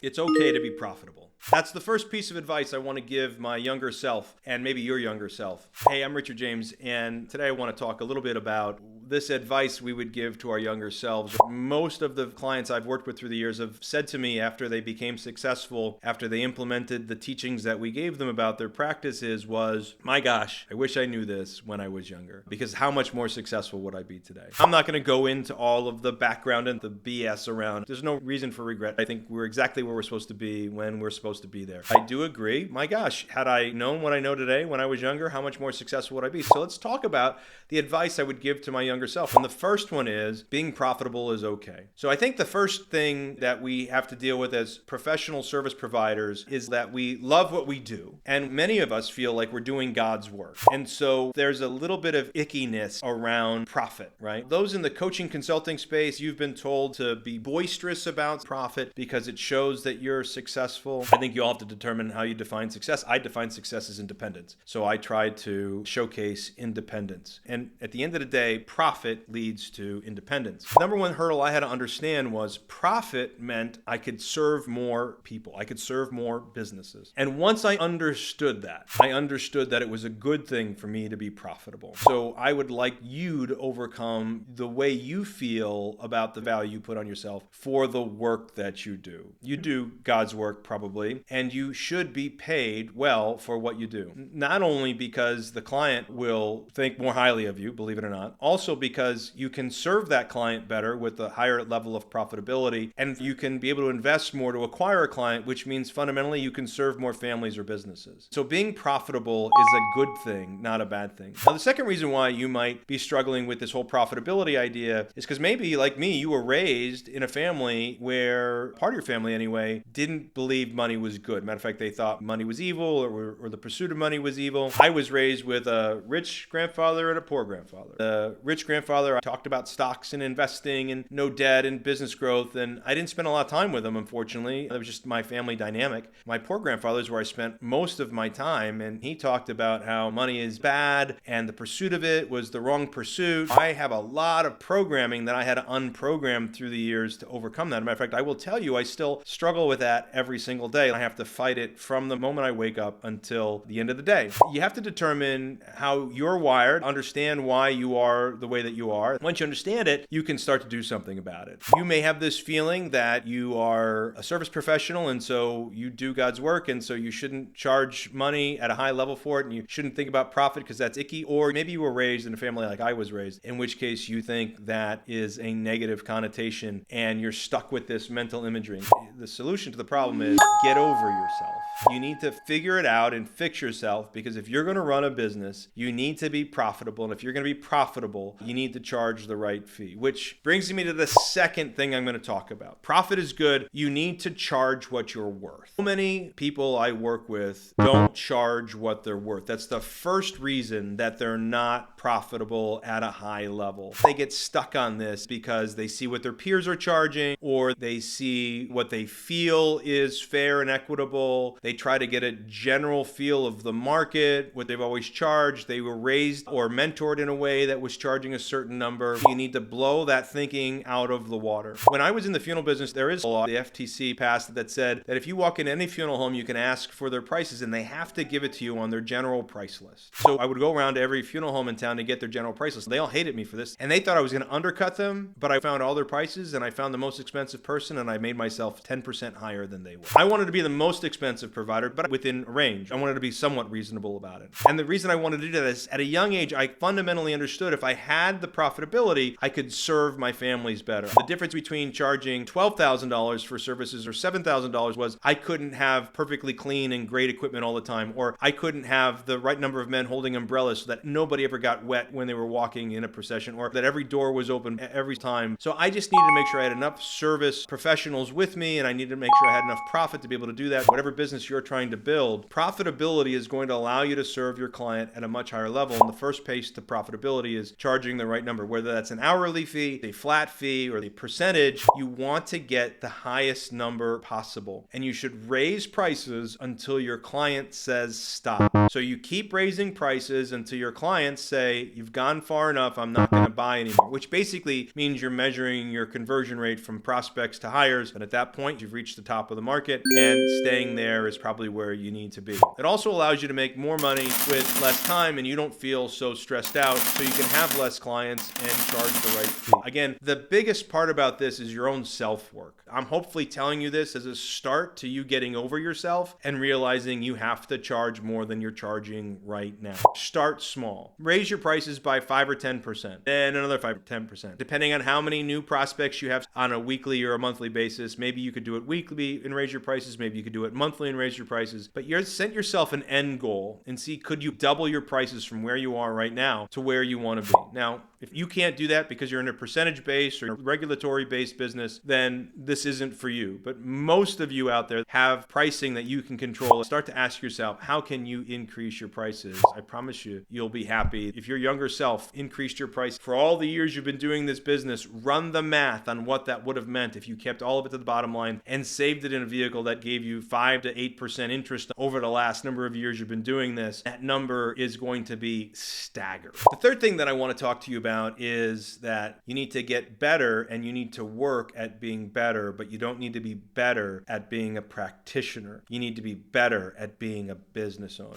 It's okay to be profitable. That's the first piece of advice I want to give my younger self, and maybe your younger self. Hey, I'm Richard James, and today I want to talk a little bit about this advice we would give to our younger selves. Most of the clients I've worked with through the years have said to me after they became successful, after they implemented the teachings that we gave them about their practices was, my gosh, I wish I knew this when I was younger, because how much more successful would I be today? I'm not going to go into all of the background and the BS around. There's no reason for regret. I think we're exactly where we're supposed to be when we're supposed to be there. I do agree. My gosh, had I known what I know today when I was younger, how much more successful would I be? So let's talk about the advice I would give to my younger self. And the first one is being profitable is okay. So I think the first thing that we have to deal with as professional service providers is that we love what we do. And many of us feel like we're doing God's work. And so there's a little bit of ickiness around profit, right? Those in the coaching consulting space, you've been told to be boisterous about profit because it shows that you're successful. I think you all have to determine how you define success. I define success as independence. So I try to showcase independence. And at the end of the day, profit leads to independence. The number one hurdle I had to understand was profit meant I could serve more people. I could serve more businesses. And once I understood that it was a good thing for me to be profitable. So I would like you to overcome the way you feel about the value you put on yourself for the work that you do. You do God's work probably, and you should be paid well for what you do. Not only because the client will think more highly of you, believe it or not, also because you can serve that client better with a higher level of profitability, and you can be able to invest more to acquire a client, which means fundamentally you can serve more families or businesses. So being profitable is a good thing, not a bad thing. Now, the second reason why you might be struggling with this whole profitability idea is because maybe, like me, you were raised in a family where, part of your family anyway, didn't believe money was good. Matter of fact, they thought money was evil or the pursuit of money was evil. I was raised with a rich grandfather and a poor grandfather. The rich grandfather talked about stocks and investing and no debt and business growth, and I didn't spend a lot of time with him, unfortunately. That was just my family dynamic. My poor grandfather is where I spent most of my time, and he talked about how money is bad and the pursuit of it was the wrong pursuit. I have a lot of programming that I had to unprogram through the years to overcome that. As a matter of fact, I will tell you, I still struggle with that every single day. I have to fight it from the moment I wake up until the end of the day. You have to determine how you're wired, understand why you are the way that you are. Once you understand it, you can start to do something about it. You may have this feeling that you are a service professional and so you do God's work and so you shouldn't charge money at a high level for it and you shouldn't think about profit because that's icky. Or maybe you were raised in a family like I was raised, in which case you think that is a negative connotation and you're stuck with this mental imagery. The solution to the problem is get over yourself. You need to figure it out and fix yourself, because if you're going to run a business, you need to be profitable. And if you're going to be profitable, you need to charge the right fee, which brings me to the second thing I'm going to talk about. Profit is good. You need to charge what you're worth. So many people I work with don't charge what they're worth. That's the first reason that they're not profitable at a high level. They get stuck on this because they see what their peers are charging, or they see what they feel is fair and equitable. They try to get a general feel of the market, what they've always charged. They were raised or mentored in a way that was charging a certain number. You need to blow that thinking out of the water. When I was in the funeral business, there is a law, the FTC passed, that said that if you walk in any funeral home, you can ask for their prices and they have to give it to you on their general price list. So I would go around to every funeral home in town to get their general price list. They all hated me for this and they thought I was going to undercut them, but I found all their prices and I found the most expensive person and I made myself 10% higher than they were. I wanted to be the most expensive provider, but within range. I wanted to be somewhat reasonable about it. And the reason I wanted to do that is at a young age, I fundamentally understood if I had the profitability, I could serve my families better. The difference between charging $12,000 for services or $7,000 was I couldn't have perfectly clean and great equipment all the time, or I couldn't have the right number of men holding umbrellas so that nobody ever got wet when they were walking in a procession, or that every door was open every time. So I just needed to make sure I had enough service professionals with me, and I needed to make sure I had enough profit to be able to do that. Whatever business business you're trying to build, profitability is going to allow you to serve your client at a much higher level. And the first pace to profitability is charging the right number, whether that's an hourly fee, a flat fee, or the percentage. You want to get the highest number possible. And you should raise prices until your client says stop. So you keep raising prices until your clients say, you've gone far enough, I'm not going to buy anymore, which basically means you're measuring your conversion rate from prospects to hires. And at that point, you've reached the top of the market, and staying there is probably where you need to be. It also allows you to make more money with less time, and you don't feel so stressed out, so you can have less clients and charge the right fee. Again, the biggest part about this is your own self-work. I'm hopefully telling you this as a start to you getting over yourself and realizing you have to charge more than you're charging right now. Start small. Raise your prices by 5 or 10%, and another 5 or 10%. Depending on how many new prospects you have on a weekly or a monthly basis, maybe you could do it weekly and raise your prices. Maybe you could do it monthly and raise your prices. But you set yourself an end goal and see, could you double your prices from where you are right now to where you want to be? Now, if you can't do that because you're in a percentage-based or regulatory-based business, then this isn't for you. But most of you out there have pricing that you can control. Start to ask yourself, how can you increase your prices? I promise you, you'll be happy. If your younger self increased your price for all the years you've been doing this business, run the math on what that would have meant if you kept all of it to the bottom line and saved it in a vehicle that gave you 5 to 8% interest over the last number of years you've been doing this. That number is going to be staggering. The third thing that I want to talk to you about is that you need to get better and you need to work at being better, but you don't need to be better at being a practitioner. You need to be better at being a business owner.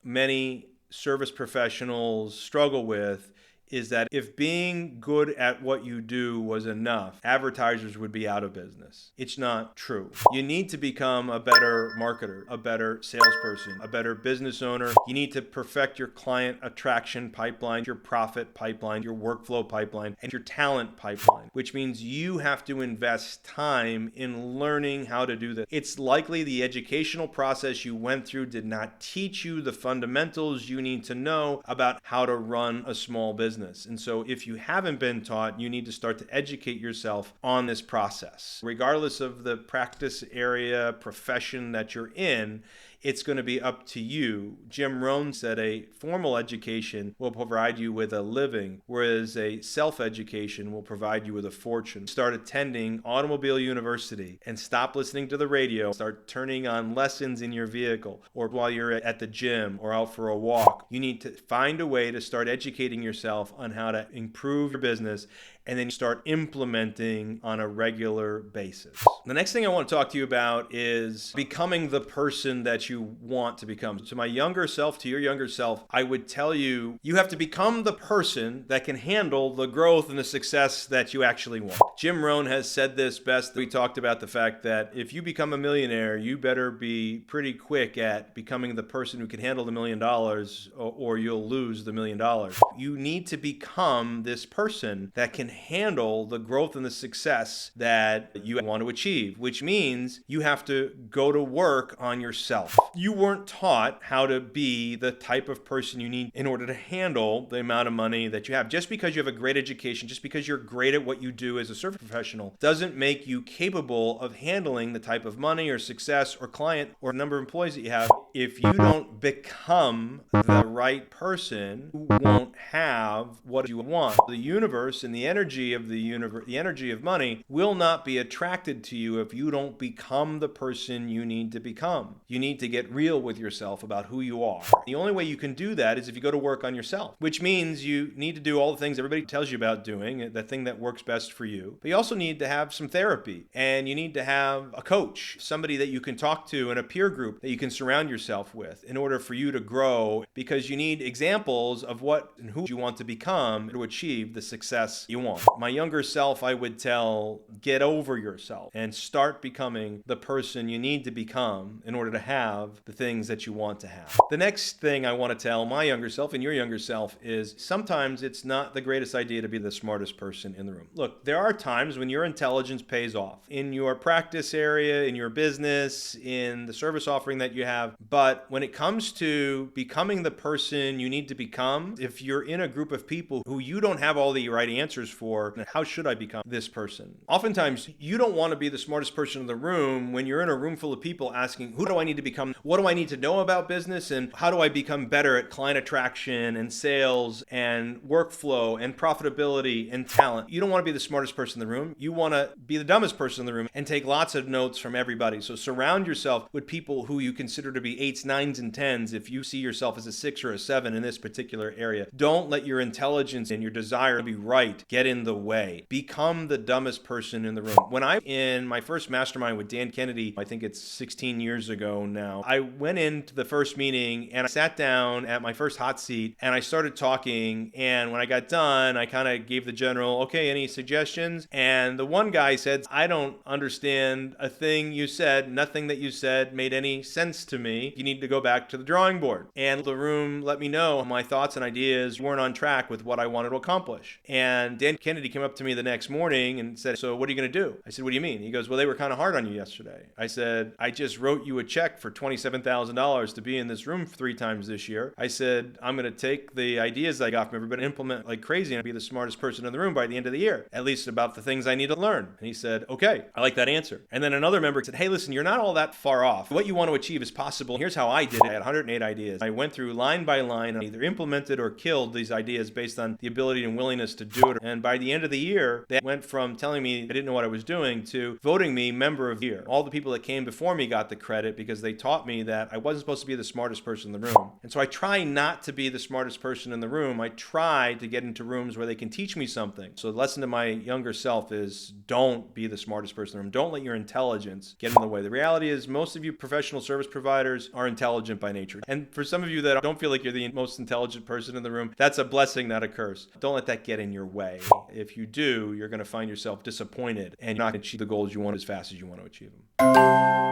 Many service professionals struggle with is that if being good at what you do was enough, advertisers would be out of business. It's not true. You need to become a better marketer, a better salesperson, a better business owner. You need to perfect your client attraction pipeline, your profit pipeline, your workflow pipeline, and your talent pipeline, which means you have to invest time in learning how to do this. It's likely the educational process you went through did not teach you the fundamentals you need to know about how to run a small business. And so if you haven't been taught, you need to start to educate yourself on this process. Regardless of the practice area, profession that you're in, it's going to be up to you. Jim Rohn said a formal education will provide you with a living, whereas a self-education will provide you with a fortune. Start attending Automobile University and stop listening to the radio. Start turning on lessons in your vehicle or while you're at the gym or out for a walk. You need to find a way to start educating yourself on how to improve your business, and then start implementing on a regular basis. The next thing I want to talk to you about is becoming the person that you want to become. To my younger self, to your younger self, I would tell you, you have to become the person that can handle the growth and the success that you actually want. Jim Rohn has said this best. We talked about the fact that if you become a millionaire, you better be pretty quick at becoming the person who can handle the $1 million or you'll lose the $1 million. You need to become this person that can handle the growth and the success that you want to achieve, which means you have to go to work on yourself. You weren't taught how to be the type of person you need in order to handle the amount of money that you have. Just because you have a great education, just because you're great at what you do as a service professional, doesn't make you capable of handling the type of money or success or client or number of employees that you have. If you don't become the right person, you won't have what you want. The universe and the energy of the universe, the energy of money, will not be attracted to you if you don't become the person you need to become. You need to get real with yourself about who you are. The only way you can do that is if you go to work on yourself, which means you need to do all the things everybody tells you about doing, the thing that works best for you. But you also need to have some therapy, and you need to have a coach, somebody that you can talk to, and a peer group that you can surround yourself with in order for you to grow, because you need examples of what and who you want to become to achieve the success you want. My younger self, I would tell, get over yourself and start becoming the person you need to become in order to have the things that you want to have. The next thing I want to tell my younger self and your younger self is sometimes it's not the greatest idea to be the smartest person in the room. Look, there are times when your intelligence pays off in your practice area, in your business, in the service offering that you have, But when it comes to becoming the person you need to become, if you're in a group of people who you don't have all the right answers for, how should I become this person? Oftentimes, you don't want to be the smartest person in the room when you're in a room full of people asking, who do I need to become? What do I need to know about business? And how do I become better at client attraction and sales and workflow and profitability and talent? You don't want to be the smartest person in the room. You want to be the dumbest person in the room and take lots of notes from everybody. So surround yourself with people who you consider to be 8s, 9s, and 10s if you see yourself as a 6 or a 7 in this particular area. Don't let your intelligence and your desire to be right get in the way. Become the dumbest person in the room. When I in my first mastermind with Dan Kennedy, I think it's 16 years ago now, I went into the first meeting and I sat down at my first hot seat and I started talking. And when I got done, I kind of gave the general, okay, any suggestions? And the one guy said, I don't understand a thing you said. Nothing that you said made any sense to me. You need to go back to the drawing board. And the room let me know my thoughts and ideas weren't on track with what I wanted to accomplish. And Dan Kennedy came up to me the next morning and said, so what are you going to do? I said, what do you mean? He goes, well, they were kind of hard on you yesterday. I said, I just wrote you a check for $27,000 to be in this room 3 times this year. I said, I'm going to take the ideas I got from everybody and implement like crazy and be the smartest person in the room by the end of the year, at least about the things I need to learn. And he said, okay, I like that answer. And then another member said, hey, listen, you're not all that far off. What you want to achieve is possible. Here's how I did it. I had 108 ideas. I went through line by line and either implemented or killed these ideas based on the ability and willingness to do it. And by the end of the year, they went from telling me I didn't know what I was doing to voting me member of the year. All the people that came before me got the credit because they taught me that I wasn't supposed to be the smartest person in the room. And so I try not to be the smartest person in the room. I try to get into rooms where they can teach me something. So the lesson to my younger self is don't be the smartest person in the room. Don't let your intelligence get in the way. The reality is most of you professional service providers are intelligent by nature. And for some of you that don't feel like you're the most intelligent person in the room, that's a blessing, not a curse. Don't let that get in your way. If you do, you're going to find yourself disappointed and you're not going to achieve the goals you want as fast as you want to achieve them.